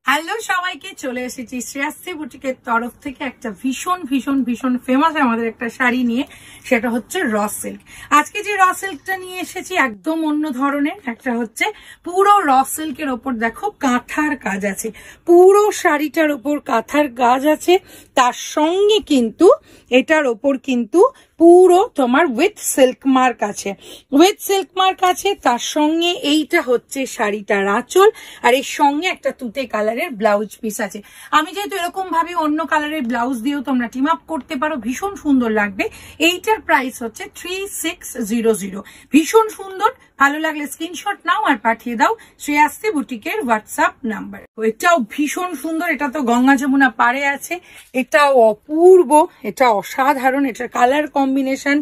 Hello সবাইকে, চলে এসেছি শ্রেয়াশ্রী বুটিকের তরফ থেকে একটা ভীষণ ভীষণ ভীষণ ফেমাস আমাদের একটা শাড়ি নিয়ে, সেটা হচ্ছে র সিল্ক। আজকে যে র সিল্কটা নিয়ে এসেছি একদম অন্য ধরনের একটা, হচ্ছে পুরো র সিল্কের ওপর দেখো কাঁথার কাজ আছে, পুরো শাড়িটার ওপর কাঁথার কাজ আছে। তার সঙ্গে কিন্তু এটার ওপর কিন্তু পুরো তোমার উইথ সিল্ক মার্ক আছে, তার সঙ্গে এইটা হচ্ছে শাড়িটার আঁচল, আর এর সঙ্গে একটা তুতে কালারের ব্লাউজ পিস আছে। আমি যেহেতু এরকম ভাবে অন্য কালারের ব্লাউজ দিয়েও তোমরা টিম আপ করতে পারো, ভীষণ সুন্দর লাগবে। এইটার প্রাইস হচ্ছে 3600। ভীষণ সুন্দর, ভালো লাগলে স্ক্রিনশট নাও আর পাঠিয়ে দাও শ্রেয়াশ্রী বুটিকের হোয়াটসঅ্যাপ নাম্বার। এটাও ভীষণ সুন্দর, এটা তো গঙ্গা যমুনা পাড়ে আছে, এটাও অপূর্ব, এটা অসাধারণ, এটার কালার কম্বিনেশন।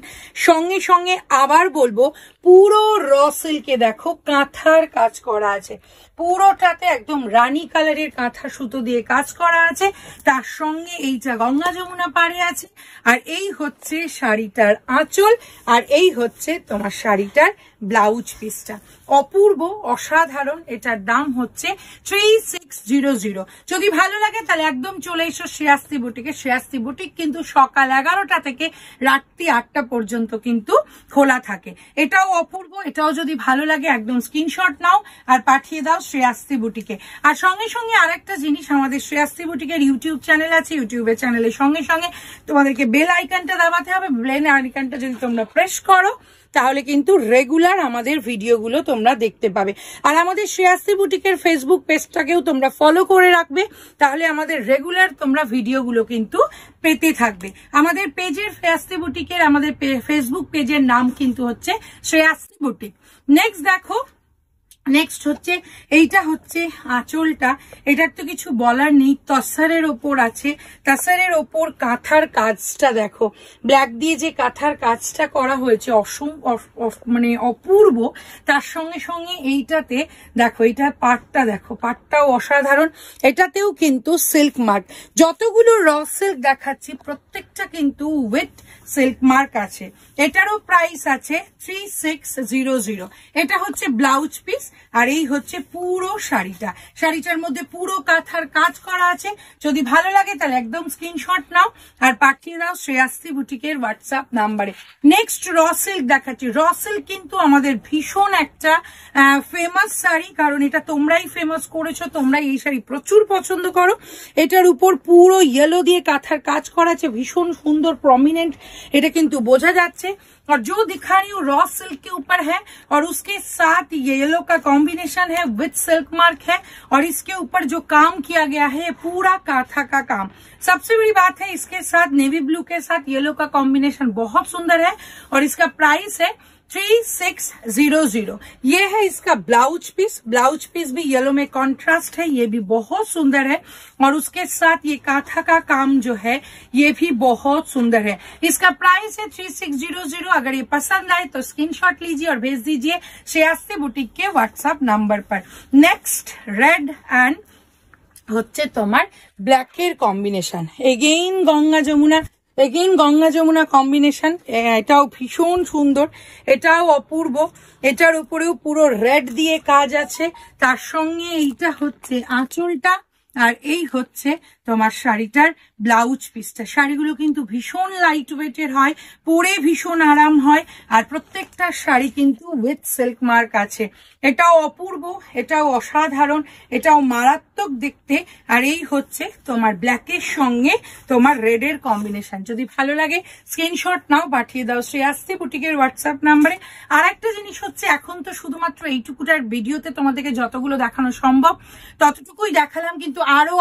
সঙ্গে সঙ্গে আবার বলবো, পুরো র সিল্কে দেখো কাঁথার কাজ করা আছে, পুরোটাতে একদম রানী কালারের কাঁথা সুতো দিয়ে কাজ করা আছে। তার সঙ্গে এইটা গঙ্গা যমুনা পাড়ে আছে, আর এই হচ্ছে শাড়িটার আঁচল, আর এই হচ্ছে তোমার শাড়িটার ব্লাউজ পিসটা। অপূর্ব, অসাধারণ। এটার দাম হচ্ছে 3600। যদি ভালো লাগে তাহলে একদম চলে এসো শ্রেয়াশ্রী বুটিকে। শ্রেয়াশ্রী বুটিক কিন্তু সকাল 11টা থেকে রাত্রি 8টা পর্যন্ত কিন্তু খোলা থাকে। এটাও অপূর্ব, এটাও যদি ভালো লাগে একদম স্ক্রিনশট নাও আর পাঠিয়ে দাও শ্রেয়াশ্রী বুটিকে। আর সঙ্গে সঙ্গে আরেকটা জিনিস, আমাদের শ্রেয়াশ্রী বুটিকের ইউটিউব চ্যানেল আছে, ইউটিউবের চ্যানেলের সঙ্গে সঙ্গে তোমাদেরকে বেল আইকনটা দাবাতে হবে। বেল আইকনটা যদি তোমরা প্রেস করো তাহলে কিন্তু রেগুলার আমাদের ভিডিওগুলো তোমরা দেখতে পাবে। আর আমাদের শ্রেয়াশ্রী বুটিকের ফেসবুক পেজটাকেও তোমরা ফলো করে রাখবে, তাহলে আমাদের রেগুলার তোমরা ভিডিওগুলো কিন্তু পেতে থাকবে। আমাদের পেজের শ্রেয়াশ্রী বুটিকের আমাদের ফেসবুক পেজের নাম কিন্তু হচ্ছে শ্রেয়াশ্রী বুটিক। নেক্সট হচ্ছে এইটা হচ্ছে আঁচলটা, এটার তো কিছু বলার নেই, তসরের ওপর আছে, তসরের ওপর কাঁথার কাজটা দেখো, ব্ল্যাক দিয়ে যে কাঁথার কাজটা করা হয়েছে মানে অপূর্ব। তার সঙ্গে সঙ্গে এইটাতে দেখো, এইটার পাটটা দেখো, পাটটাও অসাধারণ। এটাতেও কিন্তু সিল্ক মার্ক, যতগুলো র সিল্ক দেখাচ্ছি প্রত্যেকটা কিন্তু উইথ সিল্ক মার্ক আছে। এটারও প্রাইস আছে 3600। এটা হচ্ছে ব্লাউজ পিস, আর এই হচ্ছে পুরো শাড়িটার মধ্যে পুরো কাঁথার কাজ করা আছে। যদি ভালো লাগে তাহলে একদম স্ক্রিনশট নাও আর পাঠিয়ে দাও শ্রেয়াশ্রী বুটিকের হোয়াটসঅ্যাপ নাম্বারে। নেক্সট র সিল্ক দেখাচ্ছি। র সিল্ক কিন্তু আমাদের ভীষণ একটা ফেমাস শাড়ি, কারণ এটা তোমরাই ফেমাস করেছো, তোমরাই এই শাড়ি প্রচুর পছন্দ করো। এটার উপর পুরো ইয়েলো দিয়ে কাঁথার কাজ করা আছে, ভীষণ সুন্দর প্রমিনেন্ট, এটা কিন্তু বোঝা যাচ্ছে। और जो दिखा रही हूँ रॉ सिल्क के ऊपर है, और उसके साथ ये येलो का कॉम्बिनेशन है विथ सिल्क मार्क है, और इसके ऊपर जो काम किया गया है पूरा काथा का काम। सबसे बड़ी बात है, इसके साथ नेवी ब्लू के साथ येलो का कॉम्बिनेशन बहुत सुंदर है, और इसका प्राइस है 3600। ये है इसका ब्लाउज पीस भी येलो में कॉन्ट्रास्ट है, ये भी बहुत सुंदर है, और उसके साथ ये काथा का काम जो है ये भी बहुत सुंदर है। इसका प्राइस है 3600। अगर ये पसंद आए तो स्क्रीनशॉट लीजिए और भेज दीजिए श्रेयाश्रী बुटीक के व्हाट्सएप नंबर पर। नेक्स्ट रेड एंड হচ্ছে তোমার ব্ল্যাকের combination, again Ganga Jamuna combination. এটাও ভীষণ সুন্দর, এটাও অপূর্ব। এটার উপরেও পুরো রেড দিয়ে কাজ আছে, তার সঙ্গে এইটা হচ্ছে আঁচলটা, আর এই হচ্ছে তোমার শাড়িটার ব্লাউজ পিসটা। শাড়িগুলো কিন্তু ভীষণ লাইট ওয়েটের হয়, পরে ভীষণ আরাম হয়, আর প্রত্যেকটা শাড়ি কিন্তু উইথ সিল্ক মার্ক আছে। এটাও অপূর্ব, এটাও অসাধারণ, এটাও মারাত্মক দেখতে। আর এই হচ্ছে তোমার ব্ল্যাকের সঙ্গে তোমার রেডের কম্বিনেশন। যদি ভালো লাগে স্ক্রিনশট নাও, পাঠিয়ে দাও শ্রেয়াশ্রী বুটিকের হোয়াটসঅ্যাপ নাম্বারে। আর একটা জিনিস হচ্ছে, এখন তো শুধুমাত্র এইটুকুটার ভিডিওতে তোমাদেরকে যতগুলো দেখানো সম্ভব ততটুকুই দেখালাম, কিন্তু আরো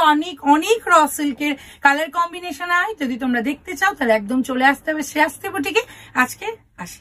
অনেক র সিল্কের কালার কম্বিনেশন হয়। যদি তোমরা দেখতে চাও তাহলে একদম চলে আসতে হবে শ্রেয়াশ্রী বুটিকে। আজকে আসি।